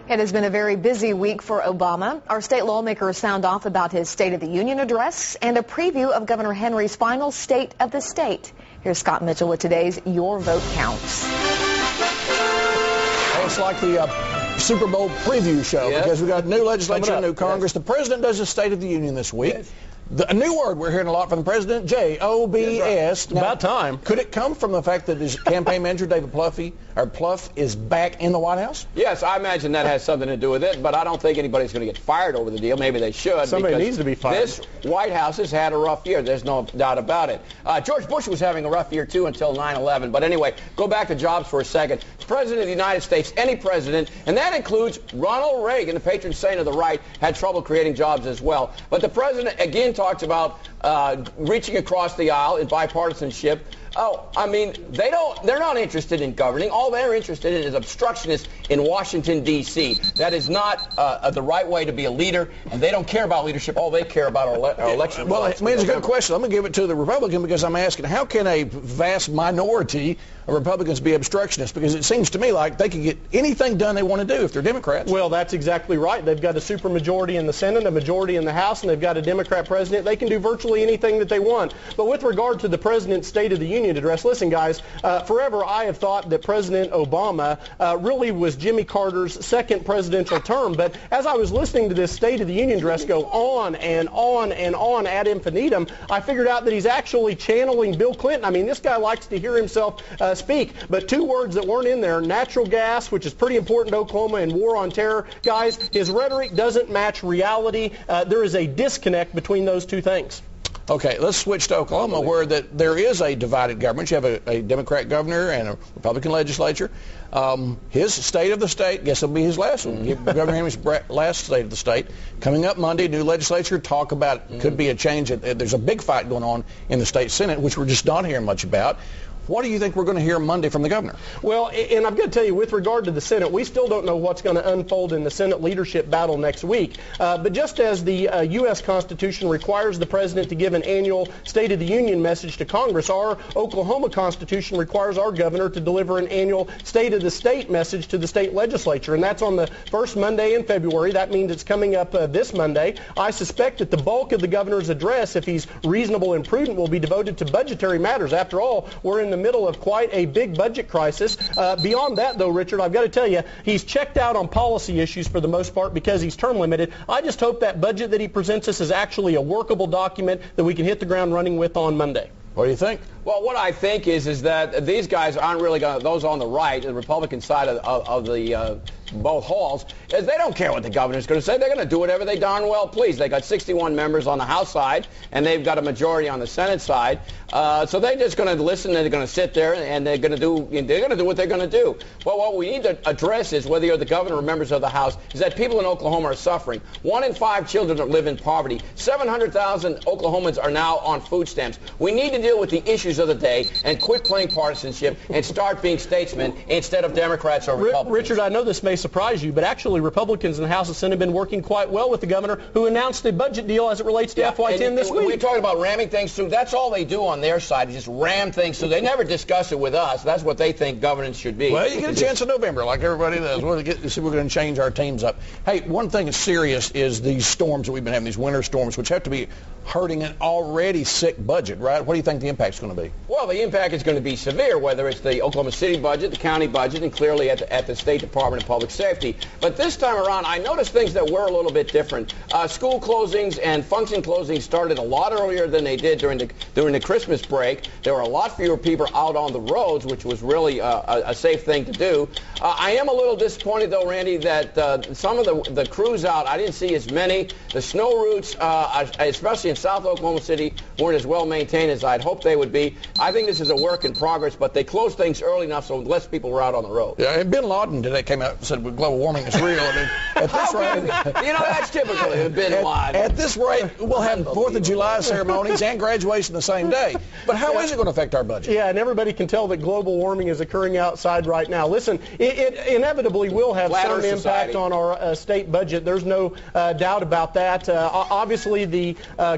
It has been a very busy week for Obama. Our state lawmakers sound off about his State of the Union address and a preview of Governor Henry's final State of the State. Here's Scott Mitchell with today's Your Vote Counts. It's like the Super Bowl preview show because we got new legislature, new Congress. The president does his State of the Union this week. A new word we're hearing a lot from the president, J-O-B-S. Now, about time. Could it come from the fact that his campaign manager, David Plouffe, is back in the White House? Yes, I imagine that has something to do with it, but I don't think anybody's going to get fired over the deal. Maybe they should. Somebody needs to be fired. This White House has had a rough year. There's no doubt about it. George Bush was having a rough year, too, until 9/11. But anyway, go back to jobs for a second. The President of the United States, any president, and that includes Ronald Reagan, the patron saint of the right, had trouble creating jobs as well. But the president, again, talks about reaching across the aisle in bipartisanship. Oh, I mean, they're not interested in governing. All they're interested in is obstructionists in Washington, D.C. That is not the right way to be a leader, and they don't care about leadership. All they care about are election. Well, it's a good question. I'm going to give it to the Republican because I'm asking, how can a vast minority of Republicans be obstructionists? Because it seems to me like they can get anything done they want to do if they're Democrats. Well, that's exactly right. They've got a supermajority in the Senate, a majority in the House, and they've got a Democrat president. They can do virtually anything that they want. But with regard to the president's State of the Union address, listen, guys, forever I have thought that President Obama really was Jimmy Carter's second presidential term. But as I was listening to this State of the Union address go on and on and on ad infinitum, I figured out that he's actually channeling Bill Clinton. I mean, this guy likes to hear himself speak. But two words that weren't in there, natural gas, which is pretty important to Oklahoma, and war on terror. Guys, his rhetoric doesn't match reality. There is a disconnect between those two things. Okay, let's switch to Oklahoma, where there is a divided government. You have a Democrat governor and a Republican legislature. His State of the State, guess it'll be his last one. Governor Henry's last State of the State. Coming up Monday, new legislature, talk about could be a change. There's a big fight going on in the state Senate, which we're just not hearing much about. What do you think we're going to hear Monday from the governor? Well, and I'm going to tell you, with regard to the Senate, we still don't know what's going to unfold in the Senate leadership battle next week. But just as the U.S. Constitution requires the president to give an annual State of the Union message to Congress, our Oklahoma Constitution requires our governor to deliver an annual State of the State message to the state legislature. And that's on the first Monday in February. That means it's coming up this Monday. I suspect that the bulk of the governor's address, if he's reasonable and prudent, will be devoted to budgetary matters. After all, we're in the middle of quite a big budget crisis. Beyond that, though, Richard, I've got to tell you, he's checked out on policy issues for the most part because he's term limited. I just hope that budget that he presents us is actually a workable document that we can hit the ground running with on Monday. What do you think? Well, what I think is that these guys aren't really going to, those on the right, the Republican side of the both halls, is they don't care what the governor's going to say. They're going to do whatever they darn well please. They got 61 members on the House side, and they've got a majority on the Senate side. So they're just going to listen, and they're going to sit there, and they're going to do what they're going to do. Well, what we need to address is, whether you're the governor or members of the House, is that people in Oklahoma are suffering. 1 in 5 children live in poverty. 700,000 Oklahomans are now on food stamps. We need to deal with the issues of the day and quit playing partisanship and start being statesmen instead of Democrats or Republicans. Richard, I know this may surprise you, but actually Republicans in the House and Senate have been working quite well with the governor, who announced a budget deal as it relates to FY10 this week. We're talking about ramming things through. That's all they do on their side, is just ram things through. They never discuss it with us. That's what they think governance should be. Well, you get a chance in November, like everybody does. We're going to change our teams up. Hey, one thing that's serious is these storms that we've been having, these winter storms, which have to be hurting an already sick budget, right? What do you think the impact's going to be? Well, the impact is going to be severe, whether it's the Oklahoma City budget, the county budget, and clearly at the State Department of Public Safety. But this time around, I noticed things that were a little bit different. School closings and function closings started a lot earlier than they did during the Christmas break. There were a lot fewer people out on the roads, which was really a safe thing to do. I am a little disappointed, though, Randy, that some of the crews out, I didn't see as many. The snow routes, especially in South Oklahoma City, weren't as well maintained as I'd hoped they would be. I think this is a work in progress, but they closed things early enough so less people were out on the road. Yeah, and Bin Laden today came out and said global warming is real. I mean, at this rate, that's typical of Bin Laden. At this rate, we'll have 4th of July ceremonies and graduation the same day. But how is it going to affect our budget? Yeah, and everybody can tell that global warming is occurring outside right now. Listen, it inevitably will have some impact on our state budget. There's no doubt about that. Obviously, the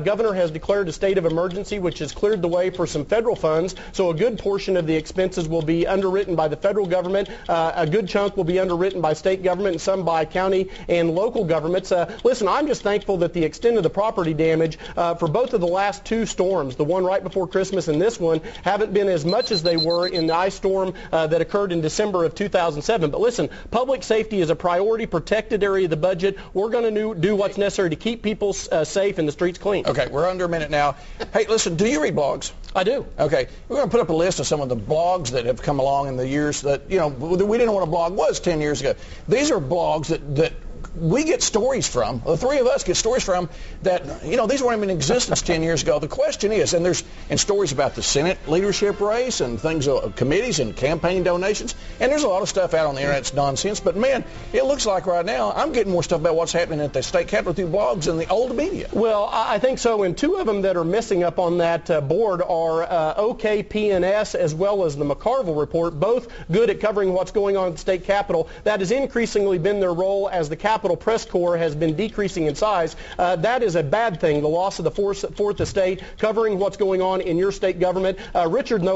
governor has declared a state of emergency, which has cleared the way for some federal funds. So a good portion of the expenses will be underwritten by the federal government. A good chunk will be underwritten by state government and some by county and local governments. Listen, I'm just thankful that the extent of the property damage for both of the last two storms, the one right before Christmas and this one, haven't been as much as they were in the ice storm that occurred in December of 2007. But listen, public safety is a priority, protected area of the budget. We're going to do what's necessary to keep people safe and the streets clean. Okay, we're under a minute now. Hey, listen, do you read blogs? I do. Okay, we're going to put up a list of some of the blogs that have come along in the years that, we didn't know what a blog was 10 years ago. These are blogs that we get stories from, the three of us get stories from that, these weren't even in existence 10 years ago. The question is, and there's stories about the Senate leadership race and things, committees and campaign donations, and there's a lot of stuff out on the internet that's nonsense, but man, it looks like right now I'm getting more stuff about what's happening at the state capitol through blogs than the old media. Well, I think so, and two of them that are missing up on that board are OKPNS as well as the McCarville Report, both good at covering what's going on at the state capitol. That has increasingly been their role as the Capitol Press Corps has been decreasing in size. That is a bad thing, the loss of the fourth estate, covering what's going on in your state government. Richard and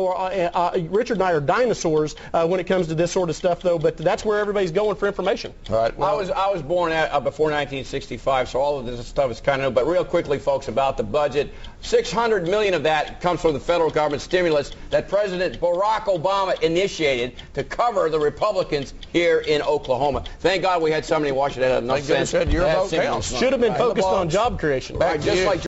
I are dinosaurs when it comes to this sort of stuff, though, but that's where everybody's going for information. All right. Well, I was born before 1965, so all of this stuff is kind of new. But real quickly, folks, about the budget, $600 million of that comes from the federal government stimulus that President Barack Obama initiated to cover the Republicans here in Oklahoma. Thank God we had somebody in Washington that had enough sense. Your vote counts. Should have been focused on job creation. Back just like